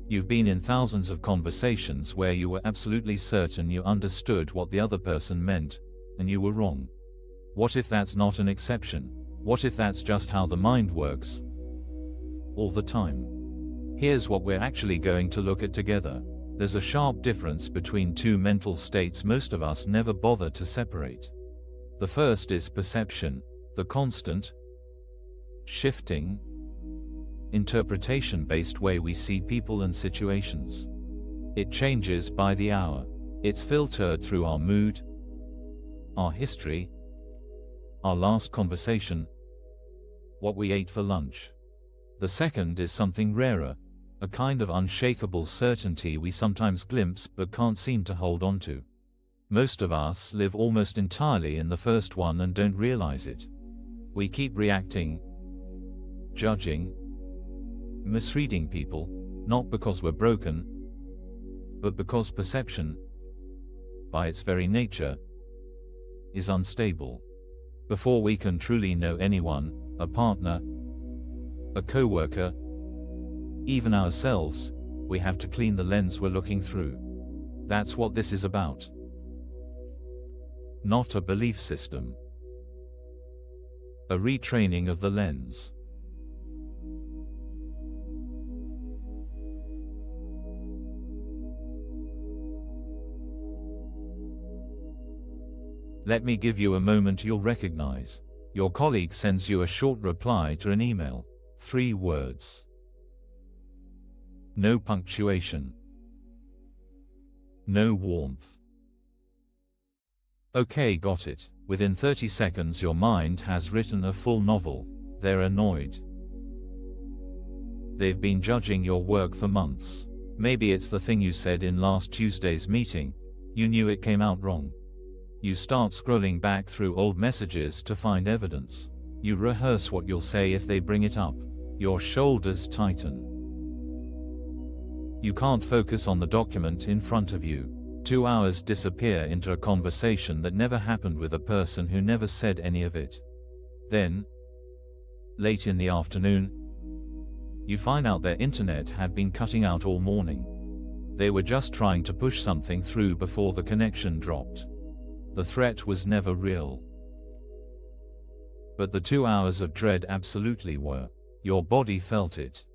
You've been in thousands of conversations where you were absolutely certain you understood what the other person meant, and you were wrong. What if that's not an exception? What if that's just how the mind works? All the time. Here's what we're actually going to look at together. There's a sharp difference between two mental states most of us never bother to separate. The first is perception, the constant, shifting, interpretation-based way we see people and situations. It changes by the hour. It's filtered through our mood, our history, our last conversation, what we ate for lunch. The second is something rarer, a kind of unshakable certainty we sometimes glimpse but can't seem to hold on to. Most of us live almost entirely in the first one and don't realize it. We keep reacting, judging, misreading people, not because we're broken, but because perception, by its very nature, is unstable. Before we can truly know anyone, a partner, a coworker, even ourselves, we have to clean the lens we're looking through. That's what this is about. Not a belief system. A retraining of the lens. Let me give you a moment you'll recognize. Your colleague sends you a short reply to an email. 3 words. No punctuation. No warmth. Okay, got it. Within 30 seconds your mind has written a full novel. They're annoyed. They've been judging your work for months. Maybe it's the thing you said in last Tuesday's meeting. You knew it came out wrong. You start scrolling back through old messages to find evidence. You rehearse what you'll say if they bring it up. Your shoulders tighten. You can't focus on the document in front of you. 2 hours disappear into a conversation that never happened with a person who never said any of it. Then, late in the afternoon, you find out their internet had been cutting out all morning. They were just trying to push something through before the connection dropped. The threat was never real. But the 2 hours of dread absolutely were. Your body felt it.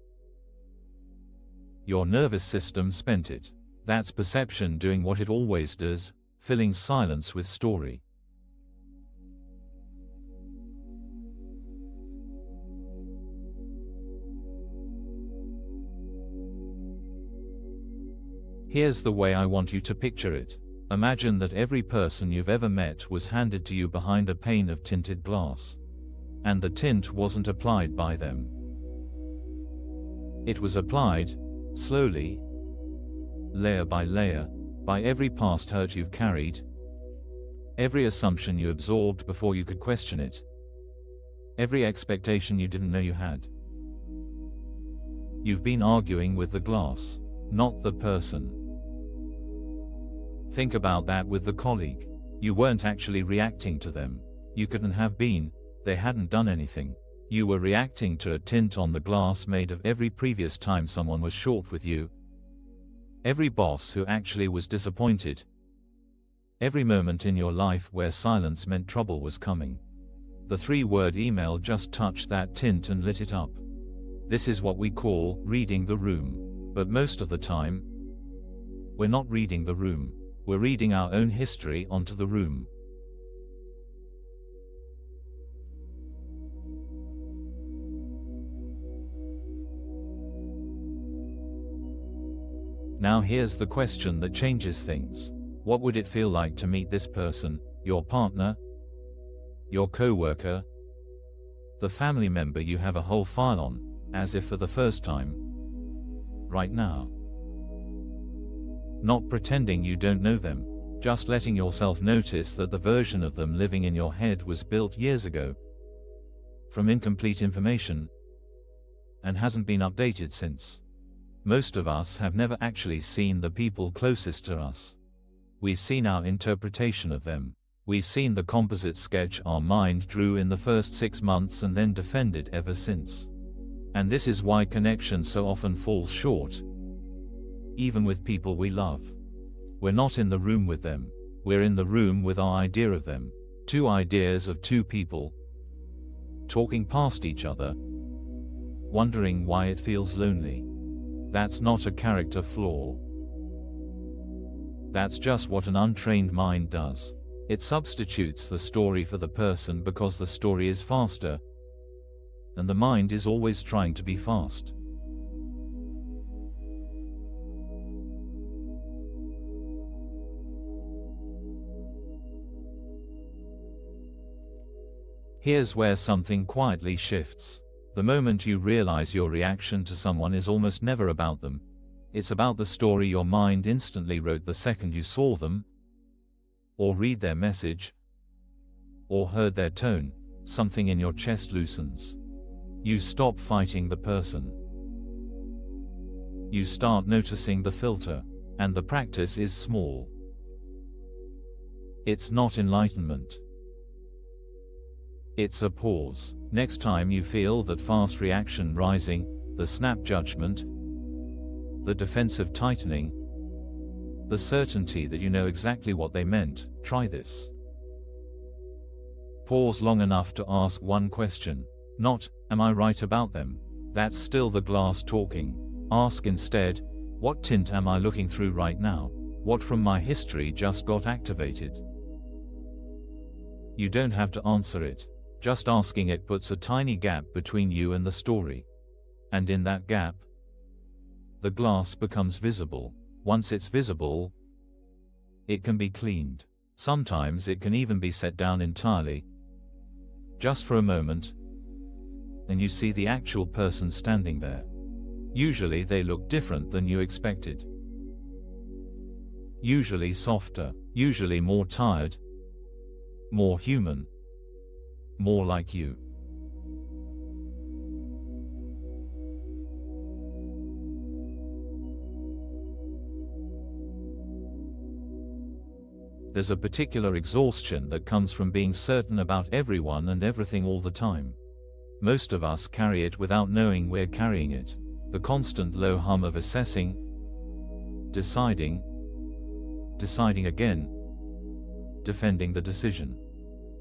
Your nervous system spent it. That's perception doing what it always does, filling silence with story. Here's the way I want you to picture it. Imagine that every person you've ever met was handed to you behind a pane of tinted glass. And the tint wasn't applied by them. It was applied, slowly, layer by layer, by every past hurt you've carried, every assumption you absorbed before you could question it, every expectation you didn't know you had. You've been arguing with the glass, not the person. Think about that with the colleague. You weren't actually reacting to them. You couldn't have been. They hadn't done anything. You were reacting to a tint on the glass made of every previous time someone was short with you, every boss who actually was disappointed, every moment in your life where silence meant trouble was coming. The 3-word email just touched that tint and lit it up. This is what we call reading the room. But most of the time, we're not reading the room. We're reading our own history onto the room. Now here's the question that changes things. What would it feel like to meet this person, your partner, your coworker, the family member you have a whole file on, as if for the first time, right now? Not pretending you don't know them, just letting yourself notice that the version of them living in your head was built years ago, from incomplete information, and hasn't been updated since. Most of us have never actually seen the people closest to us. We've seen our interpretation of them. We've seen the composite sketch our mind drew in the first 6 months and then defended ever since. And this is why connection so often falls short. even with people we love. We're not in the room with them. We're in the room with our idea of them. Two ideas of two people, talking past each other, wondering why it feels lonely. That's not a character flaw. That's just what an untrained mind does. It substitutes the story for the person because the story is faster, and the mind is always trying to be fast. Here's where something quietly shifts. The moment you realize your reaction to someone is almost never about them. It's about the story your mind instantly wrote the second you saw them, or read their message, or heard their tone. Something in your chest loosens. You stop fighting the person. You start noticing the filter, and the practice is small. It's not enlightenment. It's a pause. Next time you feel that fast reaction rising, the snap judgment, the defensive tightening, the certainty that you know exactly what they meant, try this. Pause long enough to ask one question. Not, am I right about them? That's still the glass talking. Ask instead, what tint am I looking through right now? What from my history just got activated? You don't have to answer it. Just asking it puts a tiny gap between you and the story. And in that gap, the glass becomes visible. Once it's visible, it can be cleaned. Sometimes it can even be set down entirely, just for a moment, and you see the actual person standing there. Usually they look different than you expected. Usually softer, usually more tired, more human, more like you. There's a particular exhaustion that comes from being certain about everyone and everything all the time. Most of us carry it without knowing we're carrying it. The constant low hum of assessing, deciding again, defending the decision.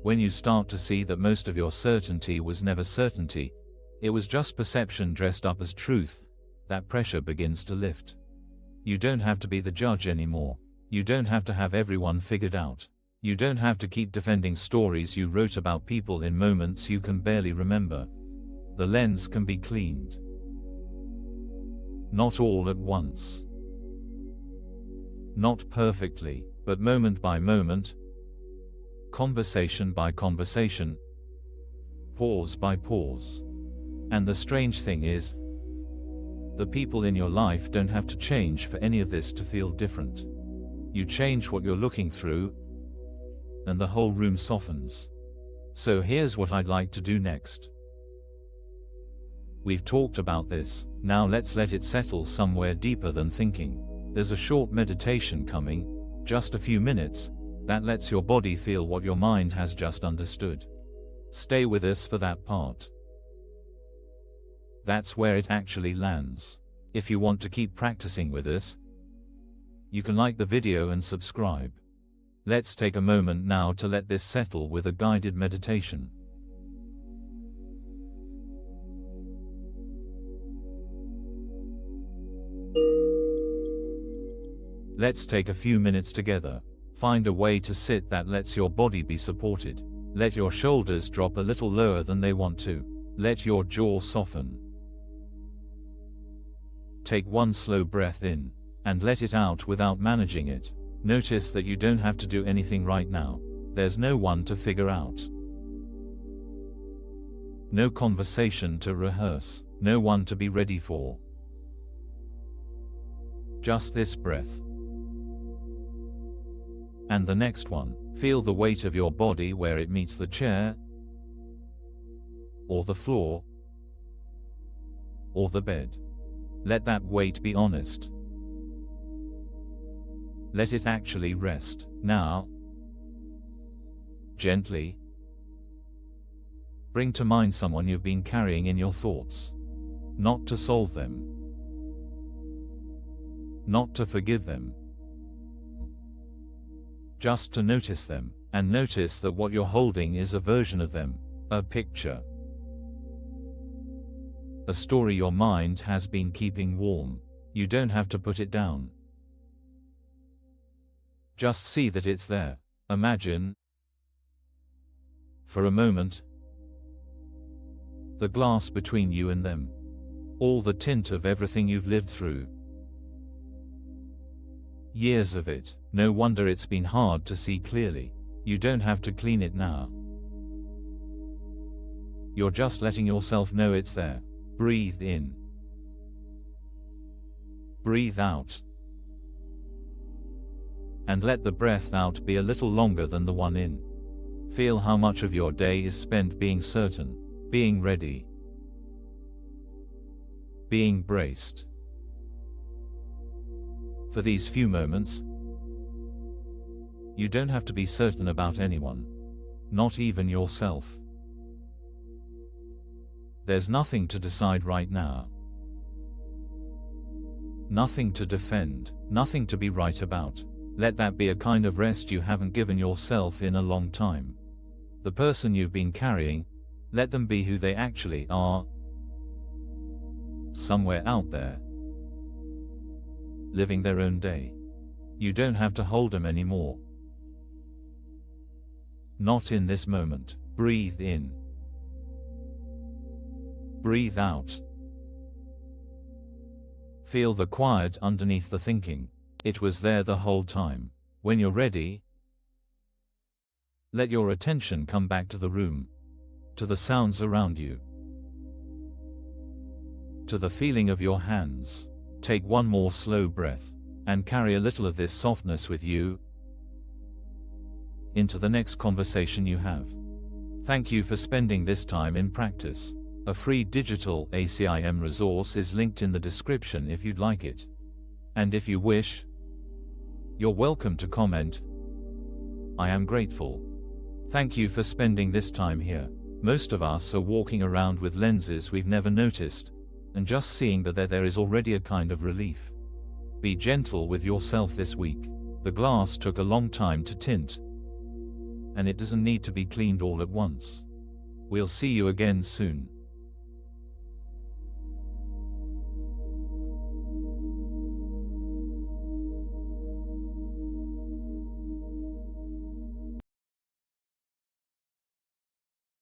When you start to see that most of your certainty was never certainty, it was just perception dressed up as truth, that pressure begins to lift. You don't have to be the judge anymore. You don't have to have everyone figured out. You don't have to keep defending stories you wrote about people in moments you can barely remember. The lens can be cleaned. Not all at once. Not perfectly, but moment by moment, conversation by conversation, pause by pause. And the strange thing is, the people in your life don't have to change for any of this to feel different. You change what you're looking through, and the whole room softens. So here's what I'd like to do next. We've talked about this, now let's let it settle somewhere deeper than thinking. There's a short meditation coming, just a few minutes, that lets your body feel what your mind has just understood. Stay with us for that part. That's where it actually lands. If you want to keep practicing with us, you can like the video and subscribe. Let's take a moment now to let this settle with a guided meditation. Let's take a few minutes together. Find a way to sit that lets your body be supported. Let your shoulders drop a little lower than they want to. Let your jaw soften. Take one slow breath in, and let it out without managing it. Notice that you don't have to do anything right now. There's no one to figure out. No conversation to rehearse. No one to be ready for. Just this breath. And the next one. Feel the weight of your body where it meets the chair, or the floor, or the bed. Let that weight be honest. Let it actually rest. Now, gently, bring to mind someone you've been carrying in your thoughts. Not to solve them. not to forgive them. Just to notice them, and notice that what you're holding is a version of them, a picture. A story your mind has been keeping warm. You don't have to put it down. Just see that it's there. Imagine, for a moment, the glass between you and them. All the tint of everything you've lived through. Years of it. No wonder it's been hard to see clearly. You don't have to clean it now. You're just letting yourself know it's there. Breathe in. Breathe out. And let the breath out be a little longer than the one in. Feel how much of your day is spent being certain, being ready, being braced. For these few moments, you don't have to be certain about anyone, not even yourself. There's nothing to decide right now. Nothing to defend, nothing to be right about. Let that be a kind of rest you haven't given yourself in a long time. The person you've been carrying, let them be who they actually are, somewhere out there, living their own day. You don't have to hold them anymore. Not in this moment. Breathe in. Breathe out. Feel the quiet underneath the thinking. It was there the whole time. When you're ready, let your attention come back to the room, to the sounds around you, to the feeling of your hands. Take one more slow breath, and carry a little of this softness with you into the next conversation you have. Thank you for spending this time in practice. A free digital ACIM resource is linked in the description if you'd like it. And if you wish, you're welcome to comment. I am grateful. Thank you for spending this time here. Most of us are walking around with lenses we've never noticed, and just seeing that they're there is already a kind of relief. Be gentle with yourself this week. The glass took a long time to tint, and it doesn't need to be cleaned all at once. We'll see you again soon.